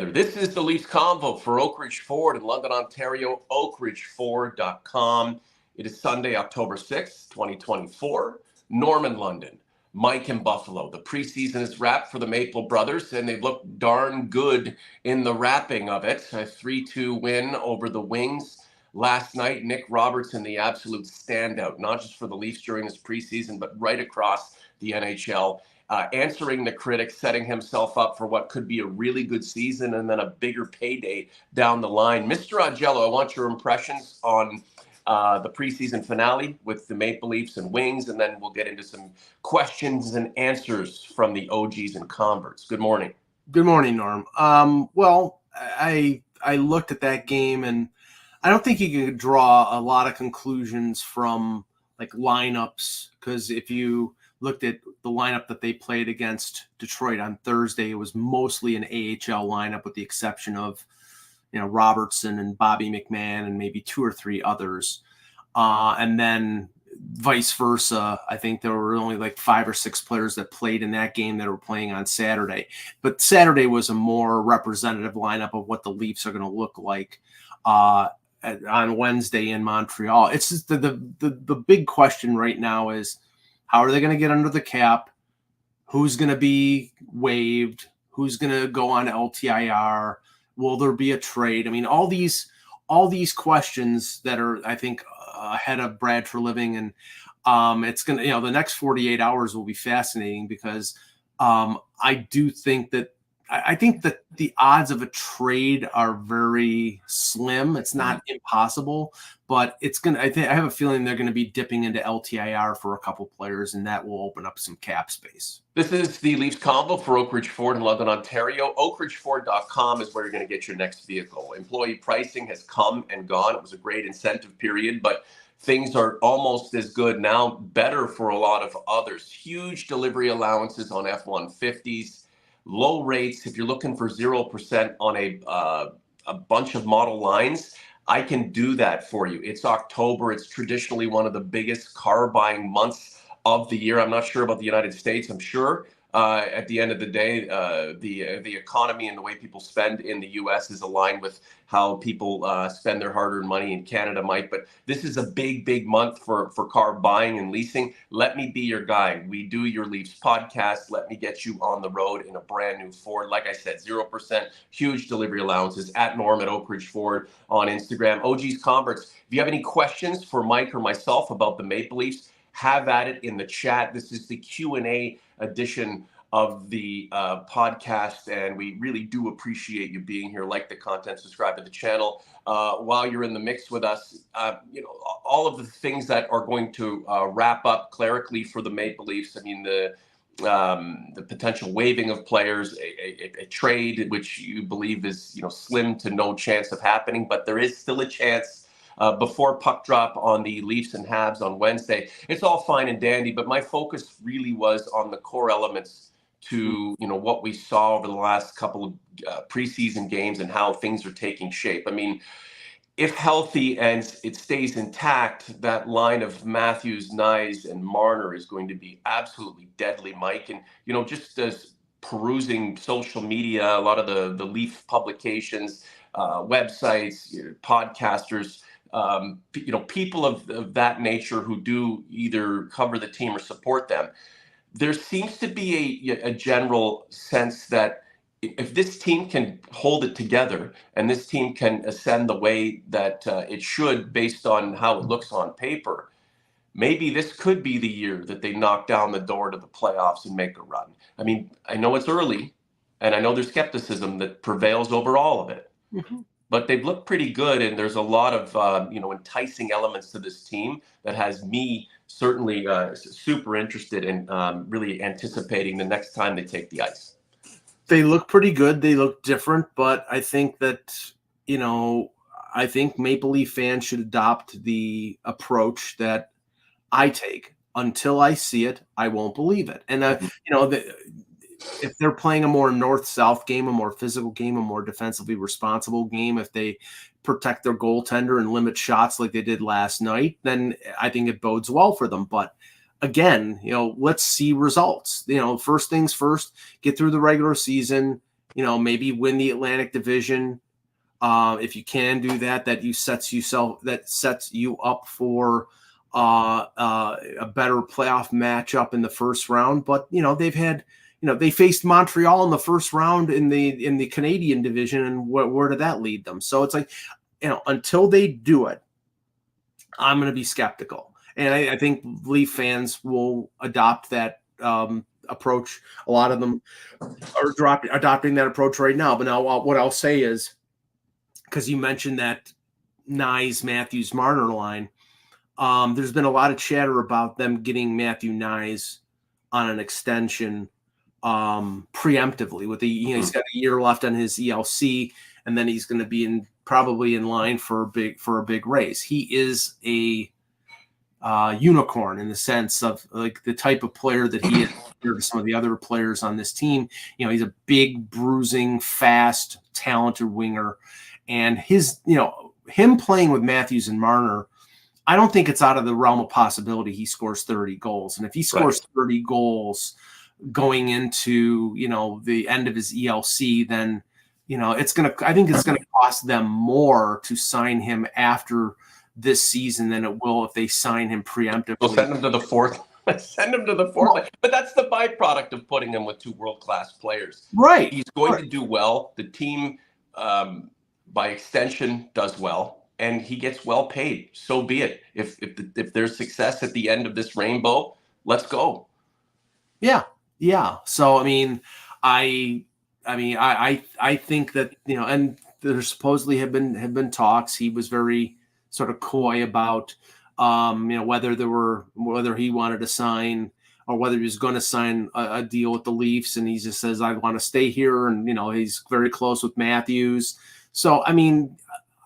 This is the Leafs Convo for Oak Ridge Ford in London, Ontario, oakridgeford.com. It is Sunday, October 6th, 2024. Norman, London. Mike in Buffalo. The preseason is wrapped for the Maple Brothers, and they've looked darn good in the wrapping of it. A 3-2 win over the Wings last night. Nick Robertson, the absolute standout, not just for the Leafs during this preseason, but right across the NHL. Answering the critics, setting himself up for what could be a really good season and then a bigger payday down the line. Mr. Augello, I want your impressions on the preseason finale with the Maple Leafs and Wings, and then we'll get into some questions and answers from the OGs and converts. Good morning. Good morning, Norm. Well, I looked at that game, and I don't think you can draw a lot of conclusions from like lineups, because if you looked at the lineup that they played against Detroit on Thursday, it was mostly an AHL lineup with the exception of, Robertson and Bobby McMahon and maybe two or three others. And then vice versa. I think there were only like 5 or 6 players that played in that game that were playing on Saturday. But Saturday was a more representative lineup of what the Leafs are going to look like on Wednesday in Montreal. It's just the big question right now is, how are they going to get under the cap? Who's going to be waived? Who's going to go on LTIR? Will there be a trade? I mean, all these questions that are, I think, ahead of Brad for living, and it's going to, the next 48 hours will be fascinating because I think that the odds of a trade are very slim. It's not impossible, but it's going to, I have a feeling they're going to be dipping into LTIR for a couple players, and that will open up some cap space. This is the Leafs Convo for Oak Ridge Ford in London, Ontario. oakridgeford.com is where you're going to get your next vehicle. Employee pricing has come and gone. It was a great incentive period, but things are almost as good now, better for a lot of others. Huge delivery allowances on F-150s. Low rates. If you're looking for 0% on a bunch of model lines, I can do that for you. It's October. It's traditionally one of the biggest car buying months of the year. I'm not sure about the United States. I'm sure at the end of the day, the economy and the way people spend in the U.S. is aligned with how people spend their hard-earned money in Canada, Mike. But this is a big month for car buying and leasing. Let me be your guide. We do your Leafs podcast. Let me get you on the road in a brand new Ford. Like I said, 0%, huge delivery allowances at Norm at Oak Ridge Ford on Instagram. OG's Converts, if you have any questions for Mike or myself about the Maple Leafs, have at it in the chat. This is the Q&A edition of the podcast, and we really do appreciate you being here. Like the content, subscribe to the channel. While you're in the mix with us, all of the things that are going to wrap up clerically for the Maple Leafs. I mean, the potential waiving of players, a trade which you believe is slim to no chance of happening, but there is still a chance. Before puck drop on the Leafs and Habs on Wednesday. It's all fine and dandy, but my focus really was on the core elements to what we saw over the last couple of preseason games and how things are taking shape. I mean, if healthy and it stays intact, that line of Matthews, Nyes, and Marner is going to be absolutely deadly, Mike. And just as perusing social media, a lot of the Leaf publications, websites, podcasters, people of that nature who do either cover the team or support them, there seems to be a general sense that if this team can hold it together and this team can ascend the way that it should based on how it looks on paper, maybe this could be the year that they knock down the door to the playoffs and make a run. I mean, I know it's early, and I know there's skepticism that prevails over all of it. Mm-hmm. But they've looked pretty good, and there's a lot of enticing elements to this team that has me certainly super interested in really anticipating the next time they take the ice. They look pretty good. They look different, but I think that I think Maple Leaf fans should adopt the approach that I take. Until I see it, I won't believe it. And if they're playing a more north-south game, a more physical game, a more defensively responsible game, if they protect their goaltender and limit shots like they did last night, then I think it bodes well for them. But again, let's see results. First things first, get through the regular season, maybe win the Atlantic Division. If you can do that, that sets you up for a better playoff matchup in the first round. But they faced Montreal in the first round in the Canadian division, and where did that lead them? So it's like, until they do it, I'm going to be skeptical. And I think Leaf fans will adopt that approach. A lot of them are adopting that approach right now. But now what I'll say is, because you mentioned that Nyes, Matthews, Marner line, there's been a lot of chatter about them getting Matthew Nyes on an extension preemptively. With he's got a year left on his ELC, and then he's going to be probably in line for a big raise. He is a unicorn in the sense of like the type of player that he is compared to some of the other players on this team. He's a big, bruising, fast, talented winger, and him playing with Matthews and Marner, I don't think it's out of the realm of possibility he scores 30 goals. And if he scores 30 goals going into, the end of his ELC, then, I think it's going to cost them more to sign him after this season than it will if they sign him preemptively. We'll send him to the fourth. Send him to the fourth. But that's the byproduct of putting him with two world-class players. Right. He's going to do well. The team, by extension, does well. And he gets well paid. So be it. If there's success at the end of this rainbow, let's go. Yeah. So I think that and there supposedly have been talks. He was very sort of coy about whether he wanted to sign or whether he was going to sign a deal with the Leafs, and he just says, I want to stay here, and he's very close with Matthews. So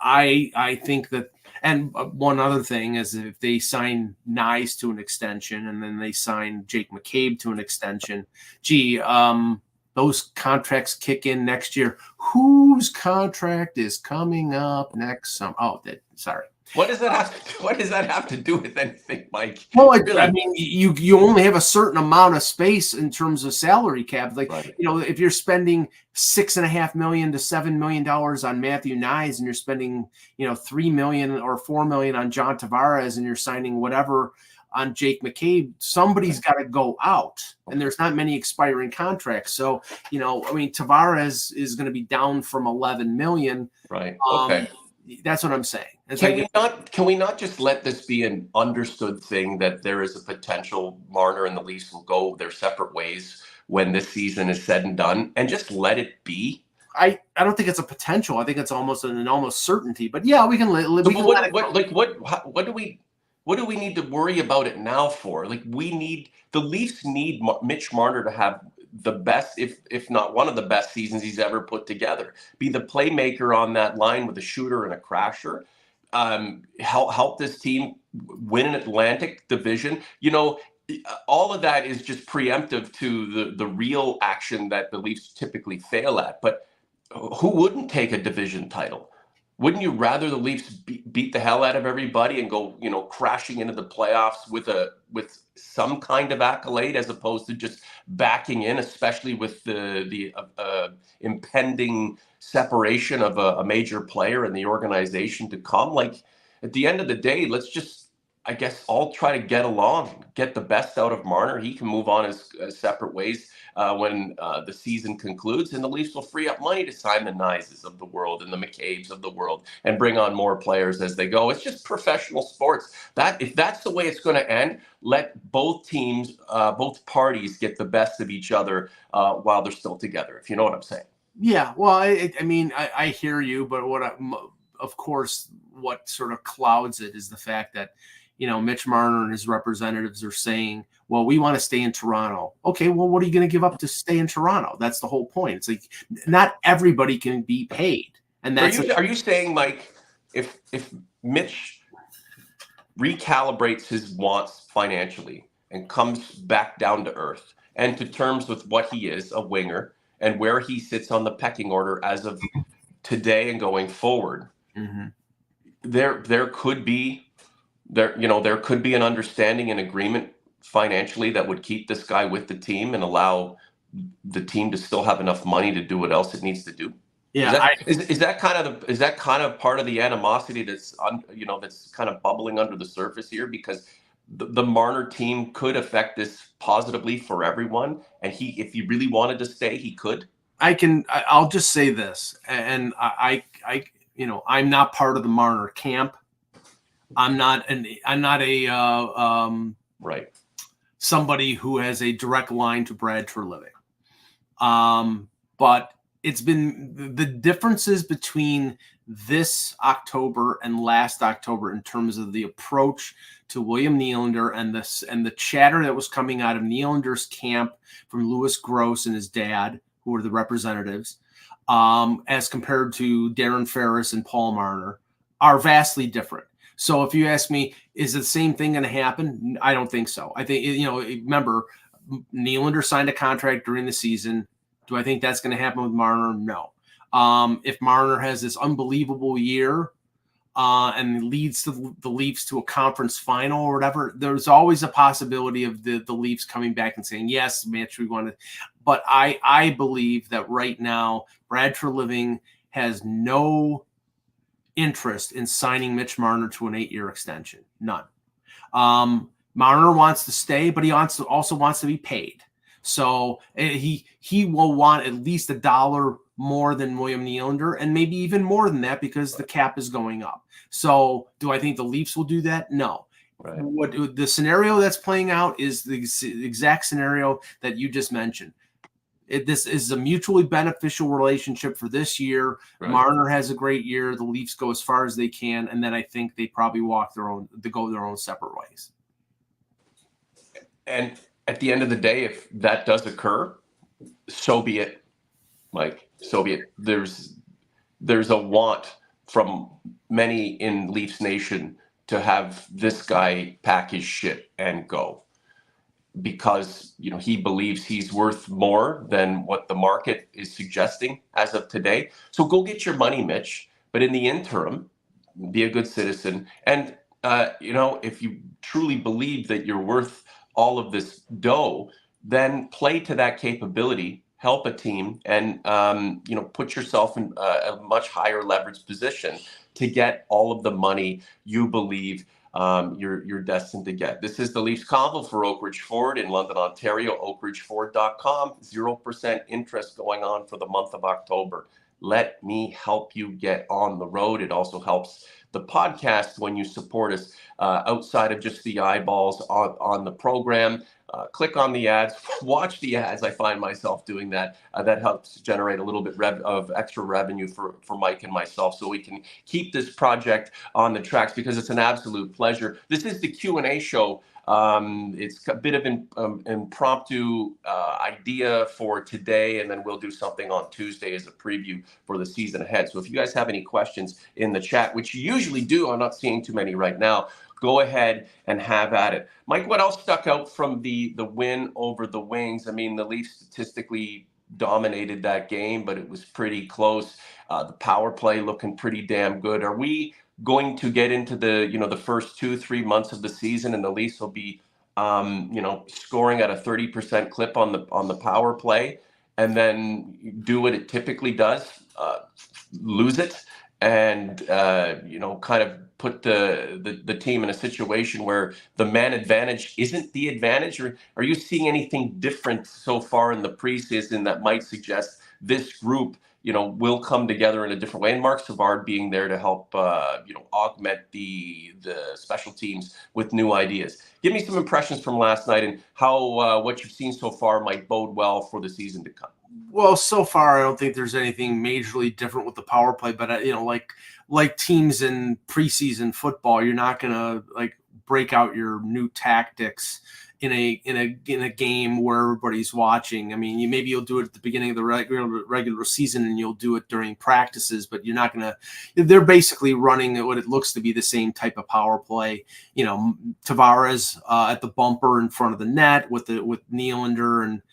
I think that, and one other thing is if they sign Nyes to an extension and then they sign Jake McCabe to an extension, those contracts kick in next year. Whose contract is coming up next summer? Sorry. What does that have to do with anything, Mike? Well, you only have a certain amount of space in terms of salary cap. Like, if you're spending $6.5 million to $7 million on Matthew Nyes, and you're spending, $3 million or $4 million on John Tavares, and you're signing whatever on Jake McCabe, somebody's got to go out, and there's not many expiring contracts. So, Tavares is going to be down from 11 million. Right. Okay. That's what I'm saying. Can we not just let this be an understood thing that there is a potential Marner and the Leafs will go their separate ways when this season is said and done, and just let it be? I don't think it's a potential. I think it's almost an almost certainty. But yeah, we can let it. What do we need to worry about it now for? Like, the Leafs need Mitch Marner to have the best, if not one of the best seasons he's ever put together. Be the playmaker on that line with a shooter and a crasher. Help this team win an Atlantic Division. All of that is just preemptive to the real action that the Leafs typically fail at. But who wouldn't take a division title? Wouldn't you rather the Leafs beat the hell out of everybody and go, crashing into the playoffs with some kind of accolade, as opposed to just backing in, especially with the impending separation of a major player in the organization to come? Like, at the end of the day, let's just, I guess, all try to get along, get the best out of Marner. He can move on his separate ways when the season concludes, and the Leafs will free up money to sign the Nyes of the world and the McCabe's of the world and bring on more players as they go. It's just professional sports. If that's the way it's going to end, let both teams, both parties get the best of each other while they're still together, if you know what I'm saying. Yeah, well, I hear you, but of course, what sort of clouds it is the fact that, Mitch Marner and his representatives are saying, well, we want to stay in Toronto. Okay, well, what are you going to give up to stay in Toronto? That's the whole point. It's like, not everybody can be paid. And are you saying, Mike, if Mitch recalibrates his wants financially and comes back down to earth and to terms with what he is, a winger, and where he sits on the pecking order as of today and going forward, there could be an understanding and agreement financially that would keep this guy with the team and allow the team to still have enough money to do what else it needs to do? Yeah, Is that kind of part of the animosity that's that's kind of bubbling under the surface here? Because the Marner team could affect this positively for everyone, and if he really wanted to stay, he could. I'll just say this, and I'm not part of the Marner camp. I'm not a right. somebody who has a direct line to Brad Treliving. But it's been the differences between this October and last October in terms of the approach to William Nylander and the chatter that was coming out of Nylander's camp from Louis Gross and his dad, who were the representatives, as compared to Darren Ferris and Paul Marner, are vastly different. So if you ask me, is the same thing going to happen? I don't think so. I think, remember, Nylander signed a contract during the season. Do I think that's going to happen with Marner? No. If Marner has this unbelievable year and leads the Leafs to a conference final or whatever, there's always a possibility of the Leafs coming back and saying, yes, Mitch, we want to. But I believe that right now, Brad Treliving has no interest in signing Mitch Marner to an 8-year extension. None. Marner wants to stay, but he also wants to be paid. So he will want at least $1 more than William Nylander, and maybe even more than that because the cap is going up. So do I think the Leafs will do that? No. Right. What the scenario that's playing out is the exact scenario that you just mentioned. This is a mutually beneficial relationship for this year. Right. Marner has a great year. The Leafs go as far as they can, and then I think they probably go their own separate ways. And at the end of the day, if that does occur, so be it, Mike. So be it. There's a want from many in Leafs Nation to have this guy pack his shit and go, because he believes he's worth more than what the market is suggesting as of today. So go get your money, Mitch. But in the interim, be a good citizen. And if you truly believe that you're worth all of this dough, then play to that capability, help a team, and put yourself in a much higher leverage position to get all of the money you believe you're destined to get. This is the Leafs Convo for Oak Ridge Ford in London, Ontario. OakRidgeFord.com. 0% interest going on for the month of October. Let me help you get on the road. It also helps the podcast when you support us outside of just the eyeballs on the program. Click on the ads, watch the ads. I find myself doing that. That helps generate a little bit of extra revenue for Mike and myself, so we can keep this project on the tracks, because it's an absolute pleasure. This is the Q&A show. It's a bit of an impromptu idea for today, and then we'll do something on Tuesday as a preview for the season ahead. So if you guys have any questions in the chat, which you usually do, I'm not seeing too many right now, go ahead and have at it. Mike, what else stuck out from the win over the Wings? I mean, the Leafs statistically dominated that game, but it was pretty close. The power play looking pretty damn good. Are we going to get into the first 2-3 months of the season, and the Leafs will be scoring at a 30% clip on the power play, and then do what it typically does, lose it, and kind of put the team in a situation where the man advantage isn't the advantage? Or are you seeing anything different so far in the preseason that might suggest this group will come together in a different way? And Mark Savard being there to help augment the special teams with new ideas. Give me some impressions from last night, and how what you've seen so far might bode well for the season to come. Well, so far I don't think there's anything majorly different with the power play, but like teams in preseason football, you're not gonna break out your new tactics in a game where everybody's watching. I mean, maybe you'll do it at the beginning of the regular season, and you'll do it during practices, but you're not gonna. They're basically running what it looks to be the same type of power play. Tavares at the bumper in front of the net with Nylander and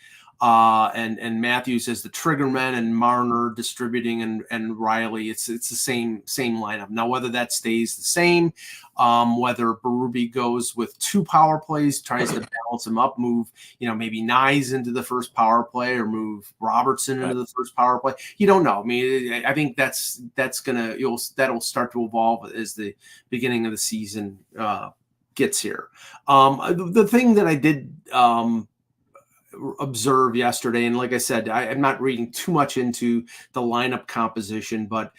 and Matthews as the triggerman, and Marner distributing, and Riley. It's the same lineup. Now, whether that stays the same, whether Berube goes with 2 power plays, tries to balance them up, move maybe Nyes into the first power play, or move Robertson into the first power play. You don't know. I mean, I think that'll start to evolve as the beginning of the season gets here. The thing that I did observe yesterday, and like I said, I'm not reading too much into the lineup composition, but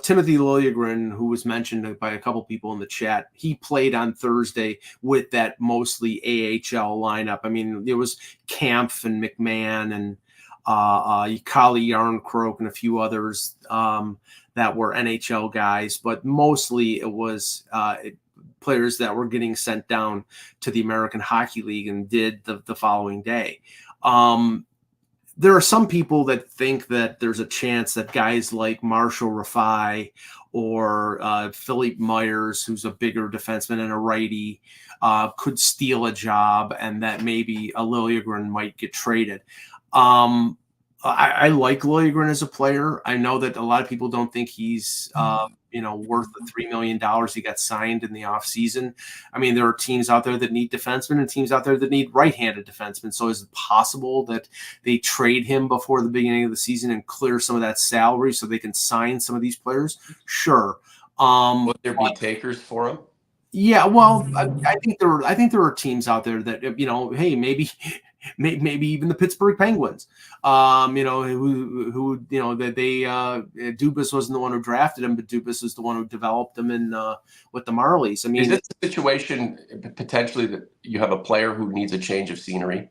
Timothy Liljegren, who was mentioned by a couple people in the chat, he played on Thursday with that mostly AHL lineup. I mean, there was Kampf and McMahon and Kali Yarncroke and a few others that were NHL guys, but mostly it was players that were getting sent down to the American Hockey League and did the following day. There are some people that think that there's a chance that guys like Marshall Rafai or Philippe Myers, who's a bigger defenseman and a righty, could steal a job, and that maybe a Liljegren might get traded. I like Liljegren as a player. I know that a lot of people don't think he's worth the $3 million he got signed in the offseason. I mean, there are teams out there that need defensemen and teams out there that need right-handed defensemen. So is it possible that they trade him before the beginning of the season and clear some of that salary so they can sign some of these players? Sure. Would there be takers for him? Yeah, well, I think there are teams out there that hey, maybe even the Pittsburgh Penguins, who that they Dubas wasn't the one who drafted him, but Dubas is the one who developed him in with the Marlies. I mean, is this a situation potentially that you have a player who needs a change of scenery?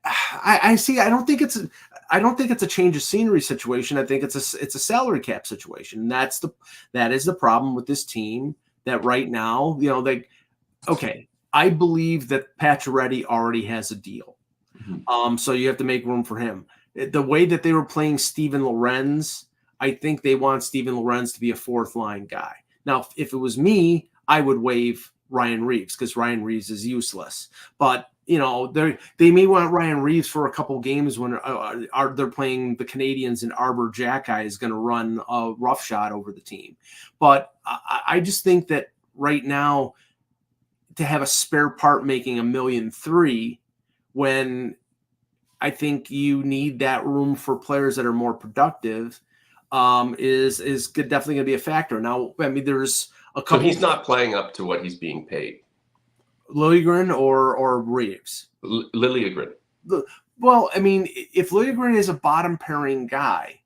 I see. I don't think it's a change of scenery situation. I think it's a salary cap situation. And that is the problem with this team. That right now, I believe that Pacioretty already has a deal. Mm-hmm. So you have to make room for him. The way that they were playing Steven Lorenz, I think they want Steven Lorenz to be a 4th line guy. Now, if it was me, I would waive Ryan Reaves because Ryan Reaves is useless. But they may want Ryan Reaves for a couple games when they're playing the Canadians and Arbor Jacki is going to run a roughshod over the team. But I just think that right now, to have a spare part making $1.3 million, when I think you need that room for players that are more productive, is definitely going to be a factor. Now, I mean, there's a couple. So he's not playing up to what he's being paid. Liljegren or Reaves? Liljegren. Well, I mean, if Liljegren is a bottom pairing guy,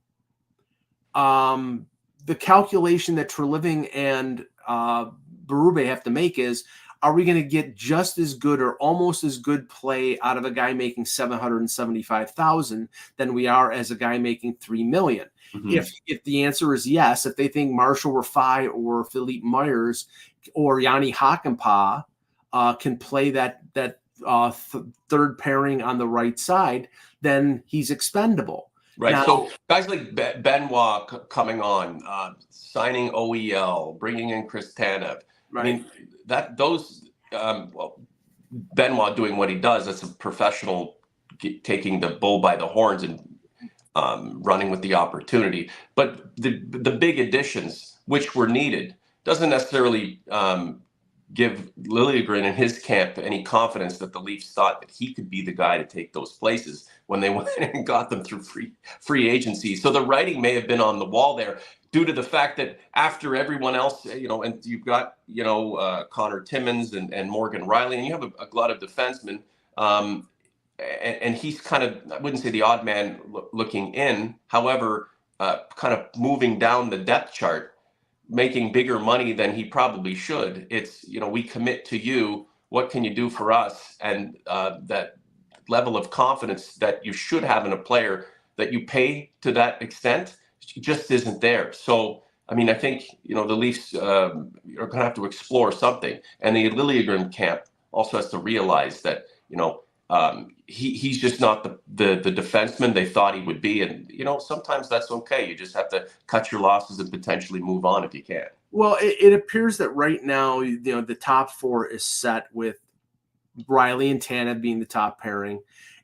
the calculation that Treliving and Berube have to make is, are we going to get just as good or almost as good play out of a guy making $775,000 than we are as a guy making $3 million? Mm-hmm. If the answer is yes, if they think Marshall Rafai or Philippe Myers or Yanni Hakanpää can play that third pairing on the right side, then he's expendable. Right. Now, so guys like Benoit coming on, signing OEL, bringing in Chris Tanev. Right. I mean, Benoit doing what he does, that's a professional taking the bull by the horns and running with the opportunity. But the big additions, which were needed, doesn't necessarily give Liljegren and his camp any confidence that the Leafs thought that he could be the guy to take those places when they went and got them through free agency. So the writing may have been on the wall there due to the fact that after everyone else, and you've got, Connor Timmins and Morgan Riley, and you have a glut of defensemen, and he's kind of, I wouldn't say the odd man looking in, however, kind of moving down the depth chart, making bigger money than he probably should. It's, we commit to you. What can you do for us? And that level of confidence that you should have in a player that you pay to that extent just isn't there. So, I mean, I think, the Leafs are going to have to explore something. And the Liljegren camp also has to realize that, he's just not the defenseman they thought he would be. And, sometimes that's okay. You just have to cut your losses and potentially move on if you can. Well, it appears that right now, the top 4 is set with Riley and Tanev being the top pairing.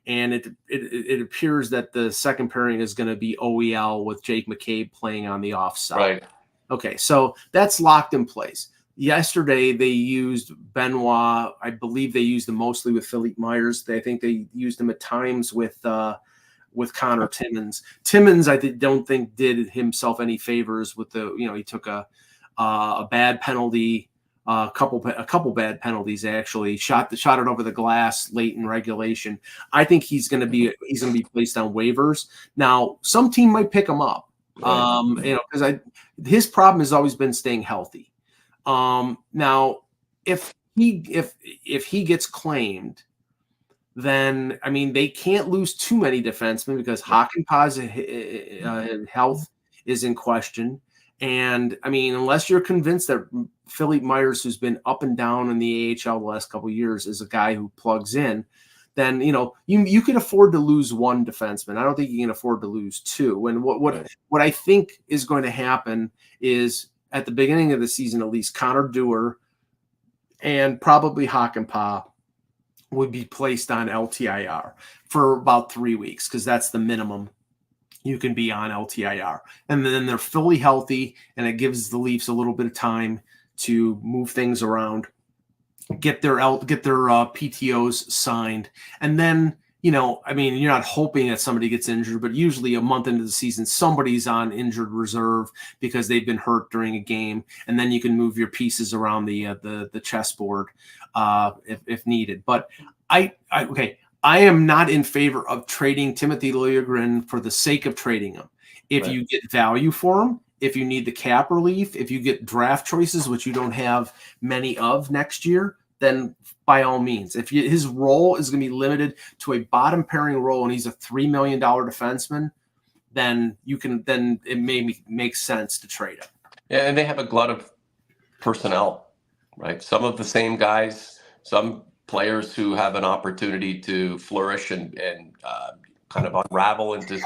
and it appears that the second pairing is going to be OEL with Jake McCabe playing on the offside. Right. Okay, so that's locked in place. Yesterday they used Benoit. I believe they used him mostly with Philippe Myers. I think they used him at times with Connor Timmins. Timmins, don't think did himself any favors with he took a bad penalty, a couple bad penalties actually. Shot it over the glass late in regulation. I think he's going to be placed on waivers. Now, some team might pick him up. Right. Because his problem has always been staying healthy. Now, if he gets claimed, then they can't lose too many defensemen because Hakanpää's health is in question. And unless you're convinced that Philippe Myers, who's been up and down in the AHL the last couple of years, is a guy who plugs in, then you can afford to lose one defenseman. I don't think you can afford to lose two. And what I think is going to happen is at the beginning of the season, at least, Connor Dewar and probably Hakanpää would be placed on LTIR for about 3 weeks because that's the minimum you can be on LTIR. And then they're fully healthy, and it gives the Leafs a little bit of time to move things around, get their PTOs signed. And then, you're not hoping that somebody gets injured, but usually a month into the season, somebody's on injured reserve because they've been hurt during a game. And then you can move your pieces around the chessboard if needed. But I am not in favor of trading Timothy Liljegren for the sake of trading him. If you get value for him, if you need the cap relief, if you get draft choices, which you don't have many of next year, then by all means. If his role is going to be limited to a bottom pairing role and he's a $3 million defenseman, then it may make sense to trade him. Yeah, and they have a glut of personnel, right? Some of the same guys, some players who have an opportunity to flourish and kind of unravel into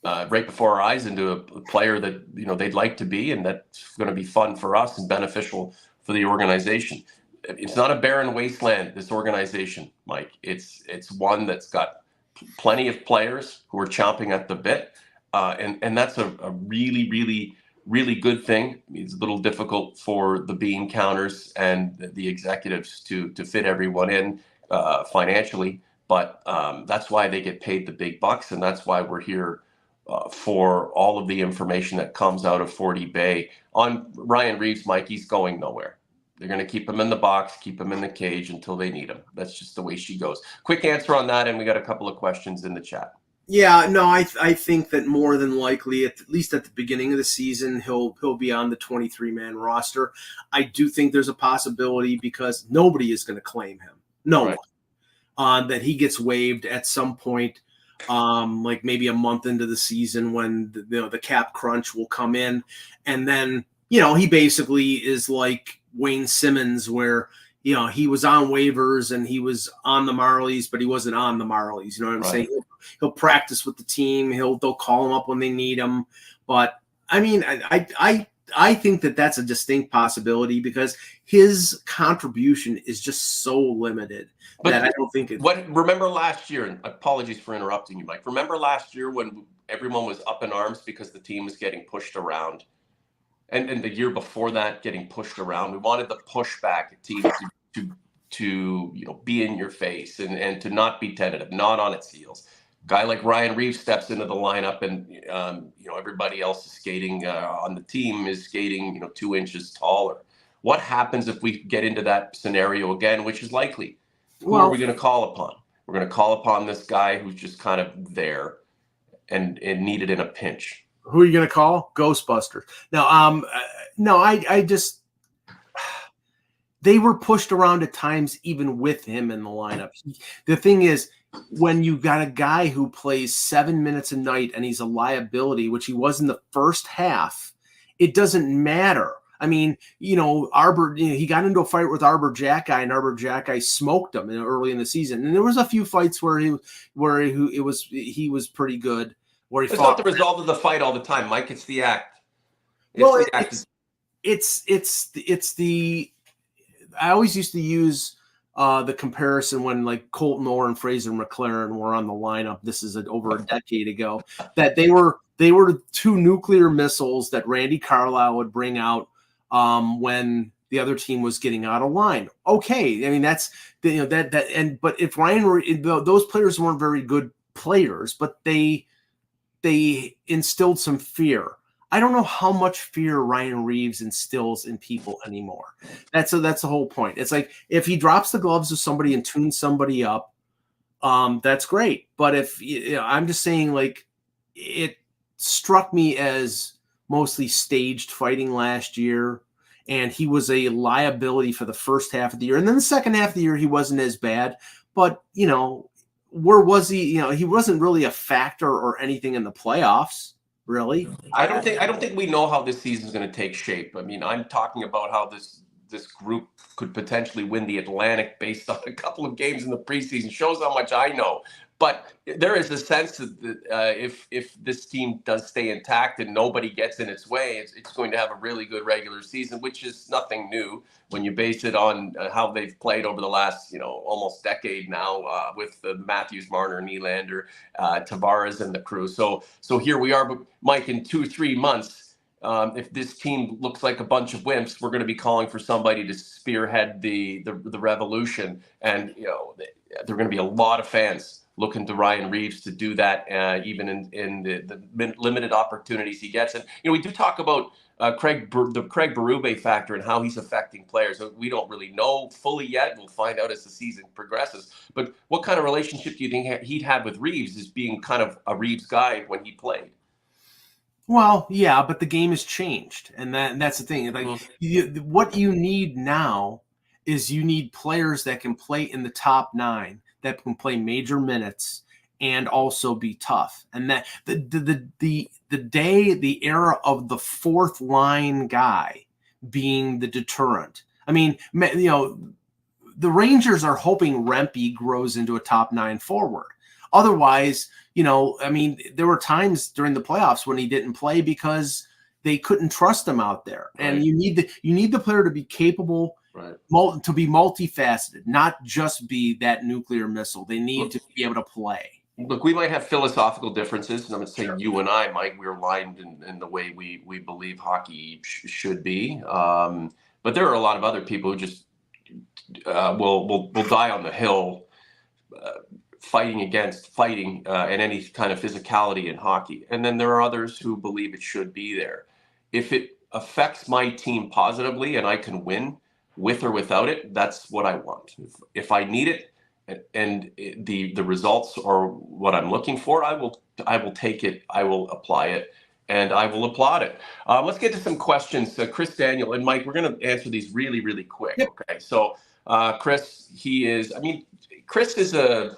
right before our eyes into a player that they'd like to be, and that's going to be fun for us and beneficial for the organization. It's not a barren wasteland, this organization, Mike. It's one that's got plenty of players who are chomping at the bit, and that's a really, really, really good thing. It's a little difficult for the bean counters and the executives to fit everyone in financially, but that's why they get paid the big bucks, and that's why we're here for all of the information that comes out of 40 Bay. On Ryan Reaves, Mike, he's going nowhere. They're going to keep him in the box, keep him in the cage until they need him. That's just the way she goes. Quick answer on that, and we got a couple of questions in the chat. Yeah, no, I think that more than likely, at least at the beginning of the season, he'll be on the 23-man roster. I do think there's a possibility because nobody is going to claim him. No one. That he gets waived at some point, like maybe a month into the season when the cap crunch will come in. And then, he basically is like Wayne Simmons, where he was on waivers and he was on the Marlies, but he wasn't on the Marlies. You know what I'm saying? He'll practice with the team. They'll call him up when they need him. But I think that that's a distinct possibility because his contribution is just so limited that I don't think it. Remember last year, and apologies for interrupting you, Mike. Remember last year when everyone was up in arms because the team was getting pushed around? And the year before that, getting pushed around. We wanted the pushback team to be in your face and to not be tentative, not on its heels. Guy like Ryan Reaves steps into the lineup, and everybody else is skating on the team is skating 2 inches taller. What happens if we get into that scenario again, which is likely? Who are we going to call upon? We're going to call upon this guy who's just kind of there and needed in a pinch. Who are you going to call? Ghostbusters. Now, I just they were pushed around at times, even with him in the lineup. The thing is, when you got a guy who plays 7 minutes a night and he's a liability, which he was in the first half, it doesn't matter. Arbor, he got into a fight with Arbor Jacki, and Arbor Jacki smoked him early in the season. And there was a few fights where he was pretty good. It's not the result of the fight all the time, Mike. It's the act. It's the. I always used to use the comparison when like Colton Orr and Fraser McLaren were on the lineup. This is over a decade ago. That they were two nuclear missiles that Randy Carlyle would bring out when the other team was getting out of line. Okay, I mean that's but if those players weren't very good players, but they instilled some fear. I don't know how much fear Ryan Reaves instills in people anymore. That's the whole point. It's like if he drops the gloves of somebody and tunes somebody up, that's great. But if I'm just saying, like, it struck me as mostly staged fighting last year, and he was a liability for the first half of the year, and then the second half of the year he wasn't as bad. But where was he? He wasn't really a factor or anything in the playoffs. Really? I don't think we know how this season is going to take shape. I mean, I'm talking about how this group could potentially win the Atlantic based on a couple of games in the preseason. Shows how much I know. But there is a sense that if this team does stay intact and nobody gets in its way, it's going to have a really good regular season, which is nothing new when you base it on how they've played over the last almost decade now with Matthews, Marner, Nylander, Tavares, and the crew. So here we are, but Mike, in 2-3 months, if this team looks like a bunch of wimps, we're going to be calling for somebody to spearhead the revolution, and there are going to be a lot of fans looking to Ryan Reaves to do that, even in the limited opportunities he gets. And we do talk about the Craig Berube factor and how he's affecting players. We don't really know fully yet. We'll find out as the season progresses. But what kind of relationship do you think he'd had with Reaves as being kind of a Reaves guy when he played? Well, yeah, but the game has changed, and that's the thing. Like, what you need now is you need players that can play in the top 9, that can play major minutes, and also be tough. And that the era of the fourth line guy being the deterrent. I mean, the Rangers are hoping Rempe grows into a top 9 forward. Otherwise, I mean, there were times during the playoffs when he didn't play because they couldn't trust him out there. Right. And you need the player to be capable, right, to be multifaceted, not just be that nuclear missile. They need to be able to play. Look, we might have philosophical differences, and I'm going to say you and I, Mike, we're aligned in the way we believe hockey should be. But there are a lot of other people who just will die on the hill fighting and any kind of physicality in hockey. And then there are others who believe it should be there. If it affects my team positively and I can win with or without it, that's what I want. If I need it and the results are what I'm looking for, I will take it, I will apply it, and I will applaud it. Let's get to some questions. Chris Daniel and Mike, we're going to answer these really, really quick. Yep. Okay, so Chris, Chris is a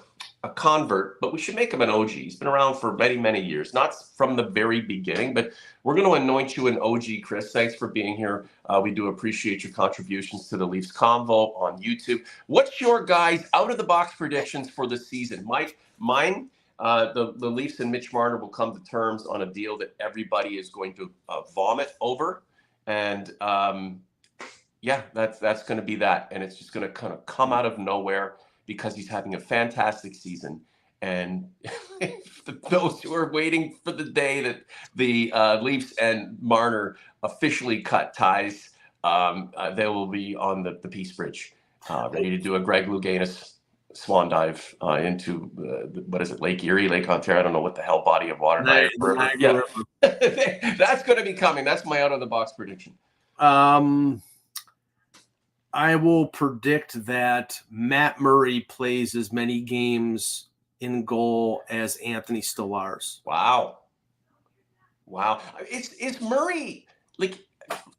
convert, but we should make him an OG. He's been around for many, many years, not from the very beginning, but we're going to anoint you an OG, Chris. Thanks for being here. We do appreciate your contributions to the Leafs Convo on YouTube. What's your guys' out-of-the-box predictions for the season? Mike, mine, the Leafs and Mitch Marner will come to terms on a deal that everybody is going to vomit over. And yeah, that's going to be that. And it's just going to kind of come out of nowhere, because he's having a fantastic season. And those who are waiting for the day that the Leafs and Marner officially cut ties, they will be on the Peace Bridge, ready to do a Greg Louganis swan dive into, what is it, Lake Erie, Lake Ontario? I don't know what the hell body of water. Yeah. That's going to be coming. That's my out-of-the-box prediction. I will predict that Matt Murray plays as many games in goal as Anthony Stolarz. Wow. Is Murray, like,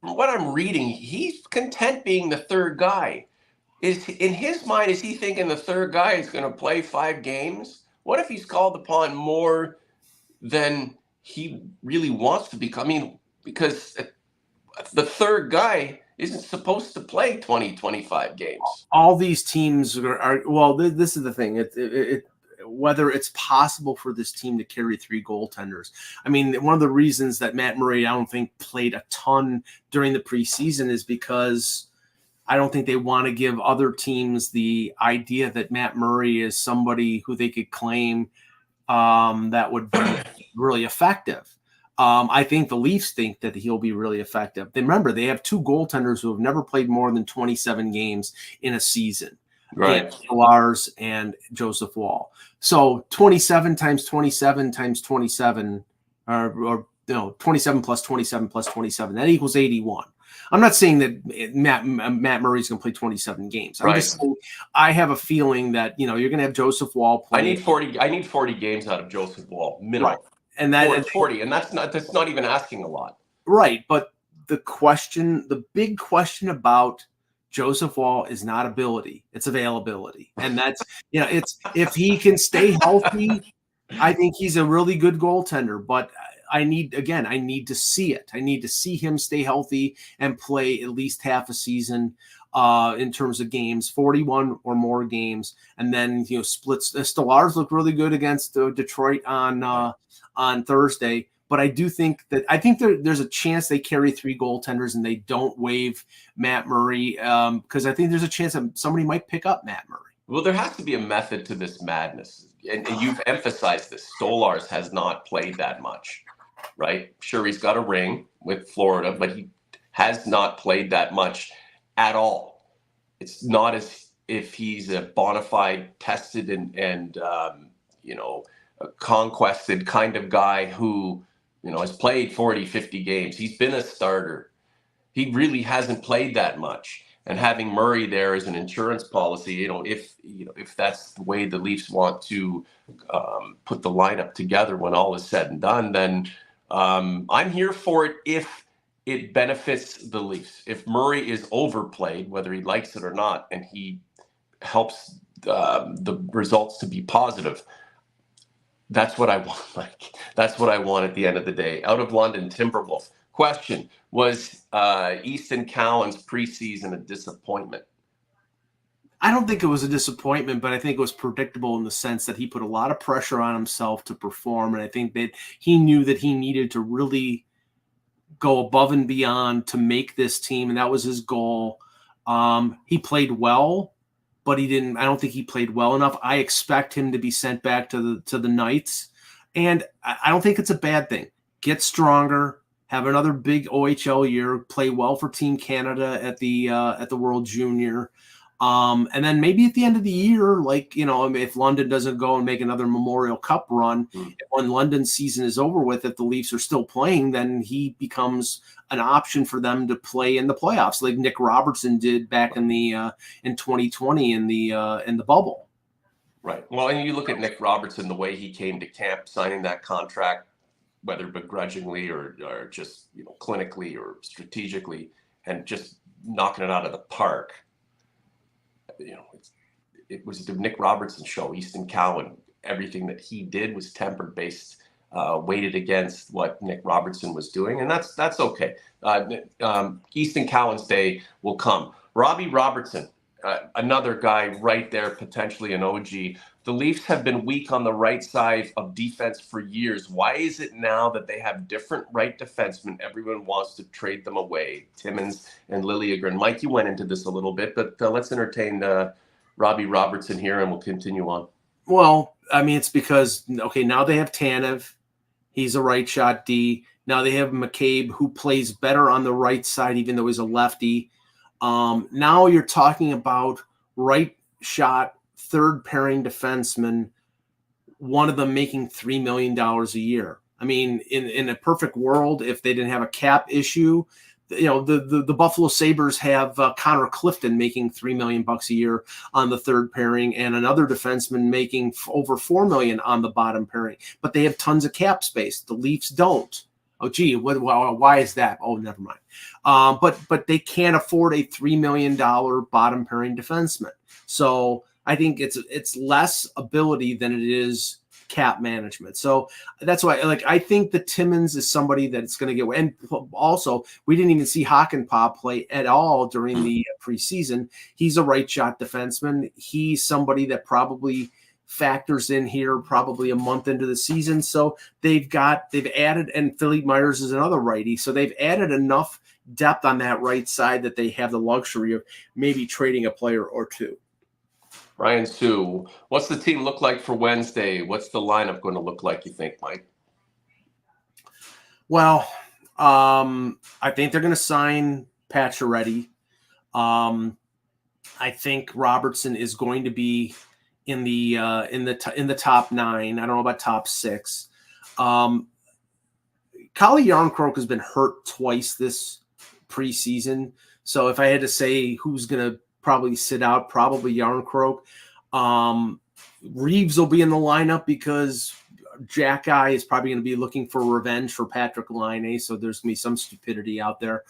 what I'm reading, he's content being the third guy. In his mind, is he thinking the third guy is going to play 5 games? What if he's called upon more than he really wants to become? I mean, because the third guy isn't supposed to play 20, 25 games. All these teams are well, this is the thing. Whether it's possible for this team to carry 3 goaltenders. I mean, one of the reasons that Matt Murray, I don't think, played a ton during the preseason is because I don't think they want to give other teams the idea that Matt Murray is somebody who they could claim that would be really effective. I think the Leafs think that he'll be really effective. Then remember, they have two goaltenders who have never played more than 27 games in a season. Right. Lars and Joseph Woll. So 27 times 27 times 27, or 27 plus 27 plus 27, that equals 81. I'm not saying that Matt Murray's going to play 27 games. I'm just saying I have a feeling that you're going to have Joseph Woll play. I need 40 games out of Joseph Woll minimum. Right. And that 40, and that's not even asking a lot. Right, but the big question about Joseph Woll is not ability, it's availability. And that's it's if he can stay healthy, I think he's a really good goaltender, but I need to see it. I need to see him stay healthy and play at least half a season in terms of games, 41 or more games, and then splits. Stellaris looked really good against Detroit on Thursday, but I think there's a chance they carry three goaltenders and they don't waive Matt Murray because I think there's a chance that somebody might pick up Matt Murray. Well, there has to be a method to this madness, and you've emphasized this. Stolarz has not played that much, right? Sure, he's got a ring with Florida, but he has not played that much at all. It's not as if he's a bona fide, tested and a conquested kind of guy who, has played 40, 50 games. He's been a starter. He really hasn't played that much. And having Murray there as an insurance policy, if that's the way the Leafs want to put the lineup together when all is said and done, then I'm here for it if it benefits the Leafs. If Murray is overplayed, whether he likes it or not, and he helps the results to be positive, that's what I want, Mike. That's what I want at the end of the day. Out of London, Timberwolf. Question, was Easton Cowan's preseason a disappointment? I don't think it was a disappointment, but I think it was predictable in the sense that he put a lot of pressure on himself to perform, and I think that he knew that he needed to really go above and beyond to make this team, and that was his goal. He played well, but I don't think he played well enough. I expect him to be sent back to the Knights, and I don't think it's a bad thing. Get stronger, have another big OHL year, play well for Team Canada at the World Junior. And then maybe at the end of the year, if London doesn't go and make another Memorial Cup run, when London's season is over with, if the Leafs are still playing, then he becomes an option for them to play in the playoffs, like Nick Robertson did back in 2020 in the bubble. Right. Well, and you look at Nick Robertson, the way he came to camp, signing that contract, whether begrudgingly or just clinically or strategically, and just knocking it out of the park. It was the Nick Robertson show. Easton Cowan, everything that he did was tempered based, weighted against what Nick Robertson was doing, and that's okay. Easton Cowan's day will come. Robbie Robertson, another guy right there, potentially an OG. The Leafs have been weak on the right side of defense for years. Why is it now that they have different right defensemen? Everyone wants to trade them away, Timmins and Liljegren. Mike, you went into this a little bit, but let's entertain Robbie Robertson here, and we'll continue on. Well, I mean, it's because, now they have Tanev. He's a right shot D. Now they have McCabe, who plays better on the right side, even though he's a lefty. Now you're talking about right shot, third pairing defenseman, one of them making $3 million a year. I mean, in a perfect world, if they didn't have a cap issue, the Buffalo Sabres have Connor Clifton making $3 million a year on the third pairing, and another defenseman making over $4 million on the bottom pairing. But they have tons of cap space. The Leafs don't. Oh, gee, why is that? Oh, never mind. But they can't afford a $3 million bottom pairing defenseman. So I think it's less ability than it is cap management. So that's why, I think the Timmins is somebody that's going to get. And also, we didn't even see Hakanpää play at all during the preseason. He's a right shot defenseman. He's somebody that probably factors in here probably a month into the season. So they've added, and Philippe Myers is another righty. So they've added enough depth on that right side that they have the luxury of maybe trading a player or two. Ryan Sue, what's the team look like for Wednesday? What's the lineup going to look like, you think, Mike? Well, I think they're going to sign Pacioretty. I think Robertson is going to be in the top 9. I don't know about top 6. Calle Yarncroke has been hurt twice this preseason. So if I had to say who's going to probably sit out, probably Yarncroke. Reaves will be in the lineup because Jack Guy is probably going to be looking for revenge for Patrick Laine. So there's going to be some stupidity out there.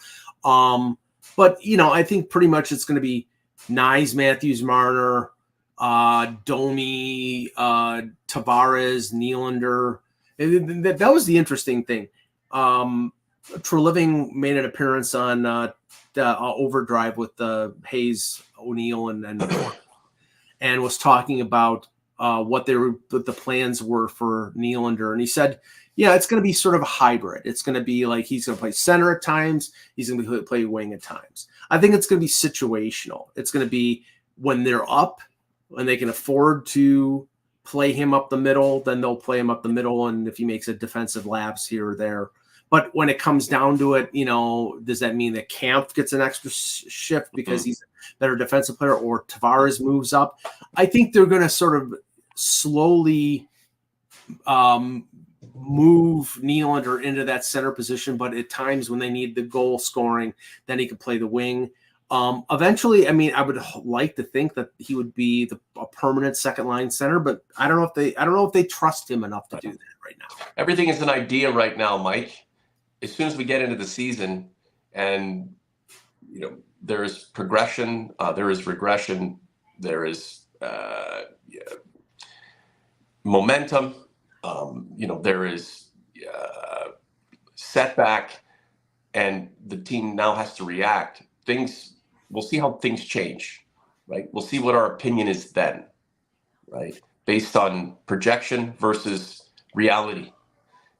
But, I think pretty much it's going to be Nyes, Matthews, Marner, Domi, Tavares, Nylander. That was the interesting thing. Treliving made an appearance on Overdrive with Hayes, O'Neill, and was talking about what the plans were for Nylander. And he said, yeah, it's going to be sort of a hybrid. It's going to be like he's going to play center at times. He's going to play wing at times. I think it's going to be situational. It's going to be when they're up, when they can afford to play him up the middle, then they'll play him up the middle. And if he makes a defensive lapse here or there. But when it comes down to it, does that mean that Kampf gets an extra shift because he's a better defensive player, or Tavares moves up? I think they're going to sort of slowly move Nylander into that center position, but at times when they need the goal scoring, then he could play the wing. Eventually, I would like to think that he would be a permanent second line center, but I don't know if they trust him enough to do that right now. Everything is an idea right now, Mike. As soon as we get into the season and, there is progression, there is regression, there is momentum, there is setback, and the team now has to react. We'll see how things change, right? We'll see what our opinion is then, right? Based on projection versus reality.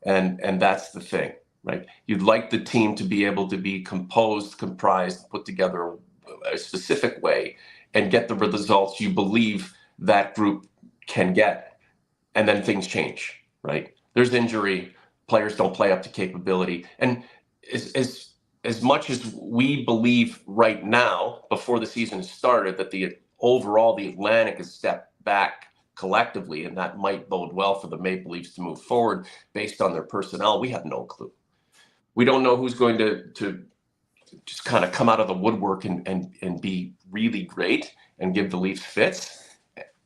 And that's the thing. Right, you'd like the team to be able to be composed, comprised, put together a specific way and get the results you believe that group can get. And then things change, right? There's injury, players don't play up to capability. And as much as we believe right now, before the season has started, that the Atlantic has stepped back collectively, and that might bode well for the Maple Leafs to move forward based on their personnel, we have no clue. We don't know who's going to just kind of come out of the woodwork and be really great and give the Leafs fits.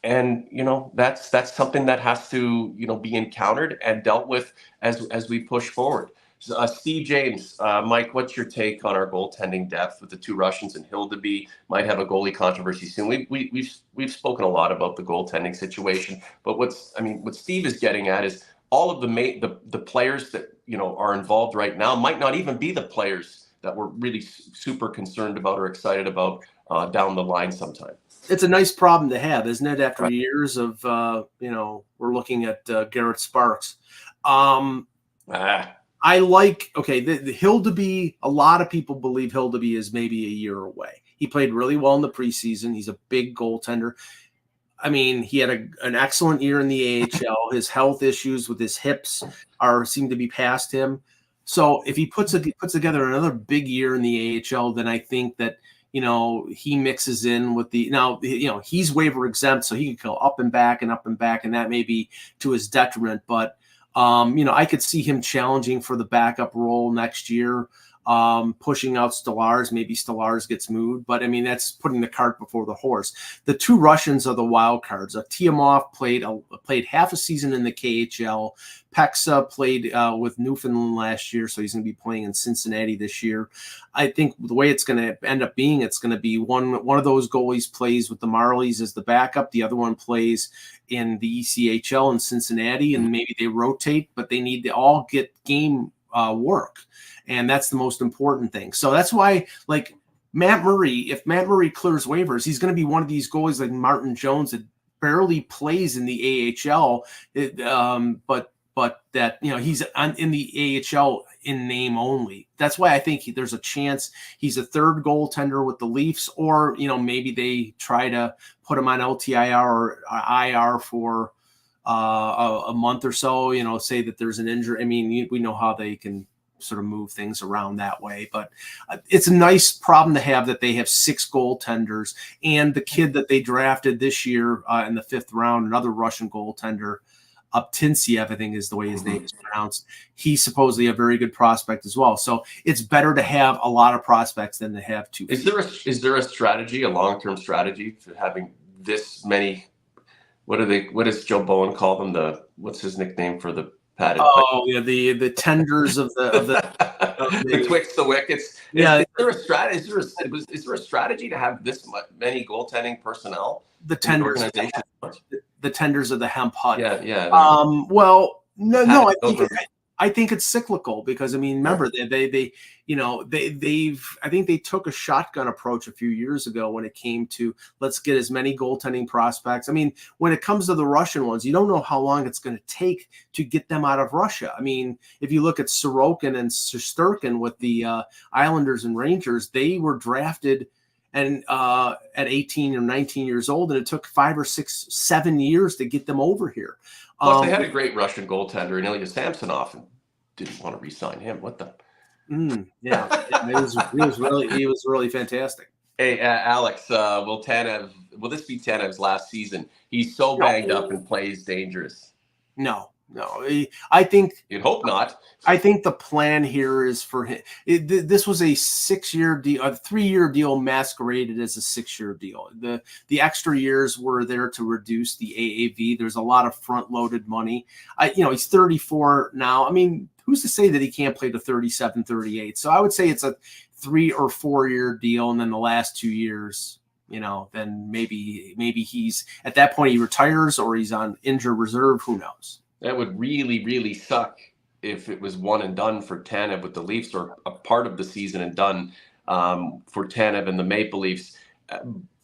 And, that's something that has to, be encountered and dealt with as we push forward. So, Steve James, Mike, what's your take on our goaltending depth with the 2 Russians and Hildeby? Might have a goalie controversy soon. We've spoken a lot about the goaltending situation, but what Steve is getting at is all of the players that are involved right now might not even be the players that we're really super concerned about or excited about down the line sometime. It's a nice problem to have, isn't it? After years of we're looking at Garrett Sparks. I like the Hildeby. A lot of people believe Hildeby is maybe a year away. He played really well in the preseason. He's a big goaltender. He had an excellent year in the AHL. His health issues with his hips seem to be past him. So if he puts together another big year in the AHL, then I think that he mixes in with he's waiver exempt, so he could go up and back, and that may be to his detriment. But I could see him challenging for the backup role next year. Pushing out Stolarz. Maybe Stolarz gets moved, but that's putting the cart before the horse. The 2 Russians are the wild cards. Tiamov played half a season in the KHL. Peksa played with Newfoundland last year, so he's going to be playing in Cincinnati this year. I think the way it's going to end up being, it's going to be one of those goalies plays with the Marlies as the backup. The other one plays in the ECHL in Cincinnati, and maybe they rotate, but they need to all get game work. And that's the most important thing. So that's why, Matt Murray, if Matt Murray clears waivers, he's going to be one of these goalies like Martin Jones that barely plays in the AHL, but that, he's in the AHL in name only. That's why I think there's a chance he's a third goaltender with the Leafs, or maybe they try to put him on LTIR or IR for a month or so. Say that there's an injury. I mean, we know how they can sort of move things around that way, but it's a nice problem to have that they have 6 goaltenders, and the kid that they drafted this year in the 5th round, another Russian goaltender, Uptinsiev, I think is the way his name is pronounced. He's supposedly a very good prospect as well. So it's better to have a lot of prospects than to have 2. Is there a strategy, a long-term strategy for having this many? What does Joe Bowen call them? What's his nickname for the padded? Oh yeah, the tenders of the betwixt the wickets. Yeah. Is there a strategy? Is there a strategy to have this many goaltending personnel? The tenders of the hemp hut. Yeah. Well, no. I think it's cyclical because remember I think they took a shotgun approach a few years ago when it came to let's get as many goaltending prospects. When it comes to the Russian ones, you don't know how long it's going to take to get them out of Russia. If you look at Sorokin and Shesterkin with the Islanders and Rangers, they were drafted and at 18 or 19 years old, and it took 5 or 6, 7 years to get them over here. Plus, they had a great Russian goaltender in Ilya Samsonov, and didn't want to re-sign him. What the? Yeah, he was really fantastic. Hey, Alex, will this be Tanev's last season? He's so banged up and plays dangerous. No. I think you'd hope not. I think the plan here is for him. This was a 6-year deal, a 3-year deal masqueraded as a 6-year deal. The extra years were there to reduce the AAV. There's a lot of front-loaded money. He's 34 now. Who's to say that he can't play to 37, 38? So I would say it's a 3 or 4 year deal, and then the last 2 years, then maybe he's at that point he retires or he's on injured reserve. Who knows? That would really, really suck if it was one and done for Tanev with the Leafs, or a part of the season and done for Tanev and the Maple Leafs.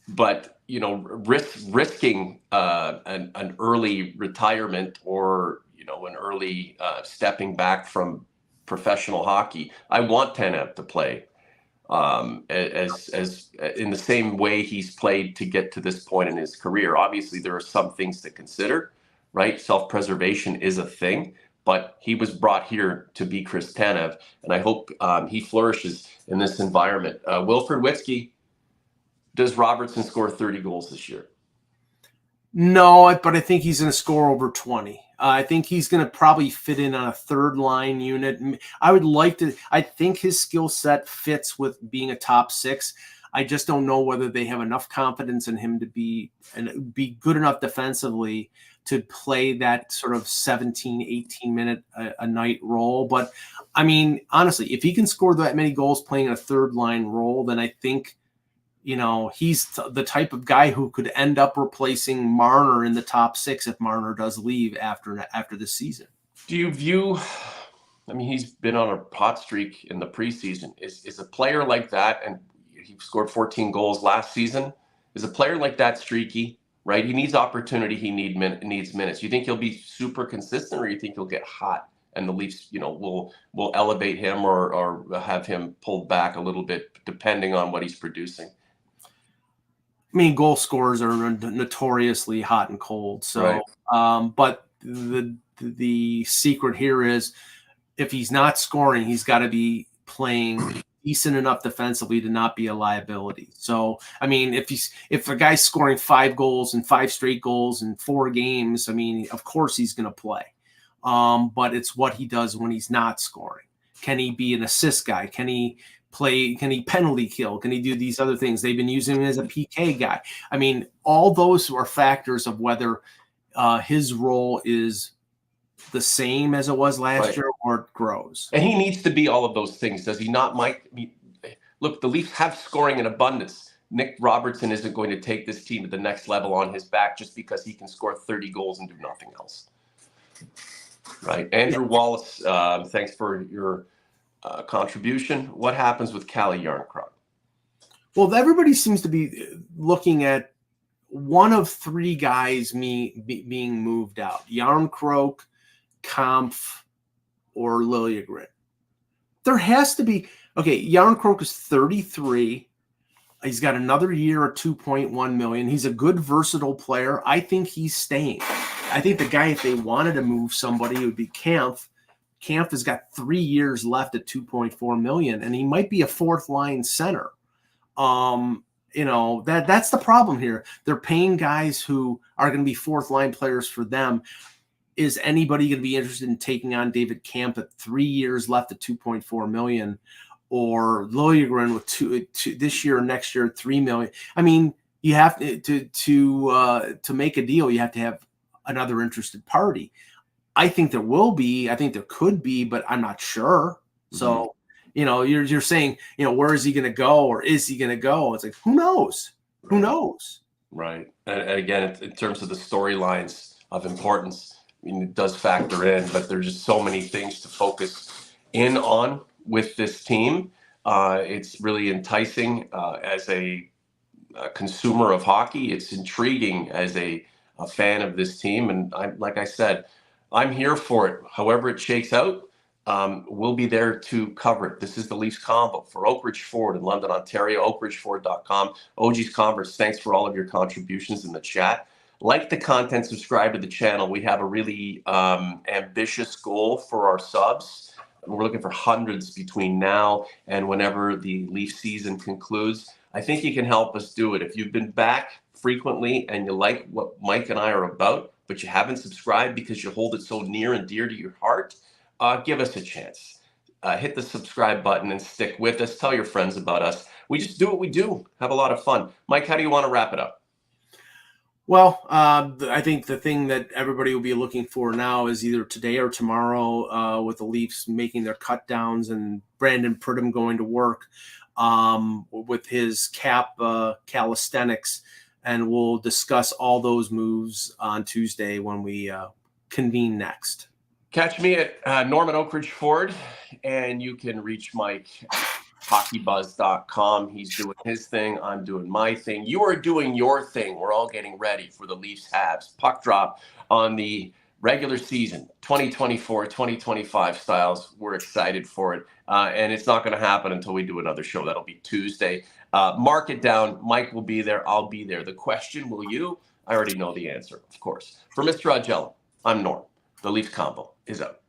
But risking an early retirement or an early stepping back from professional hockey. I want Tanev to play as in the same way he's played to get to this point in his career. Obviously, there are some things to consider. Right, self-preservation is a thing, but he was brought here to be Chris Tanev, and I hope he flourishes in this environment. Wilfred Witzke, does Robertson score 30 goals this year? No, but I think he's going to score over 20. I think he's going to probably fit in on a third line unit. I think his skill set fits with being a top 6. I just don't know whether they have enough confidence in him to be good enough defensively to play that sort of 17, 18 minute a night role. But honestly, if he can score that many goals playing a third line role, then I think, he's the type of guy who could end up replacing Marner in the top 6 if Marner does leave after this season. Do you view, he's been on a hot streak in the preseason. Is a player like that, and he scored 14 goals last season, is a player like that streaky? Right, he needs opportunity. He needs minutes. You think he'll be super consistent, or you think he'll get hot and the Leafs, will elevate him or have him pulled back a little bit depending on what he's producing? Goal scorers are notoriously hot and cold. So, right. But the secret here is if he's not scoring, he's got to be playing decent enough defensively to not be a liability. So, if a guy's scoring 5 goals and 5 straight goals in 4 games, of course he's going to play. But it's what he does when he's not scoring. Can he be an assist guy? Can he play? Can he penalty kill? Can he do these other things? They've been using him as a PK guy. All those are factors of whether his role is the same as it was last year or it grows. And he needs to be all of those things, does he not, Mike? Look, the Leafs have scoring in abundance. Nick Robertson isn't going to take this team to the next level on his back just because he can score 30 goals and do nothing else. Right. Andrew Wallace, thanks for your contribution. What happens with Calle Yarncroc? Well, everybody seems to be looking at one of three guys being moved out: Yarncroke, Kampf, or Liljegren. There has to be. Okay, Yarncroke is 33. He's got another year at $2.1 million. He's a good, versatile player. I think he's staying. I think the guy, if they wanted to move somebody, it would be Kampf. Kampf has got 3 years left at $2.4 million, and he might be a fourth line center. That's the problem here. They're paying guys who are going to be fourth line players for them. Is anybody going to be interested in taking on David Kampf at 3 years left at $2.4 million, or Liljegren with two this year or next year at $3 million? I mean, you have to make a deal. You have to have another interested party. I think there will be. I think there could be, but I'm not sure. Mm-hmm. So, you're saying, where is he going to go, or is he going to go? It's like, who knows? Right. Who knows? Right. And again, in terms of the storylines of importance, I mean, it does factor in, but there's just so many things to focus in on with this team. It's really enticing as a consumer of hockey. It's intriguing as a fan of this team. And like I said, I'm here for it. However it shakes out, we'll be there to cover it. This is the Leafs Convo for Oak Ridge Ford in London, Ontario, oakridgeford.com. OG's Converse, thanks for all of your contributions in the chat. Like the content, subscribe to the channel. We have a really ambitious goal for our subs. We're looking for hundreds between now and whenever the Leaf season concludes. I think you can help us do it. If you've been back frequently and you like what Mike and I are about, but you haven't subscribed because you hold it so near and dear to your heart, give us a chance. Hit the subscribe button and stick with us. Tell your friends about us. We just do what we do. Have a lot of fun. Mike, how do you want to wrap it up? Well, I think the thing that everybody will be looking for now is either today or tomorrow with the Leafs making their cut downs and Brandon Pridham going to work with his cap calisthenics. And we'll discuss all those moves on Tuesday when we convene next. Catch me at Norman Oak Ridge Ford, and you can reach Mike hockeybuzz.com. He's doing his thing. I'm doing my thing. You are doing your thing. We're all getting ready for the Leafs Habs puck drop on the regular season 2024-2025 styles. We're excited for it. And it's not going to happen until we do another show. That'll be Tuesday. Mark it down. Mike will be there. I'll be there. The question, will you? I already know the answer, of course. For Mr. Augello, I'm Norm. The Leafs Convo is out.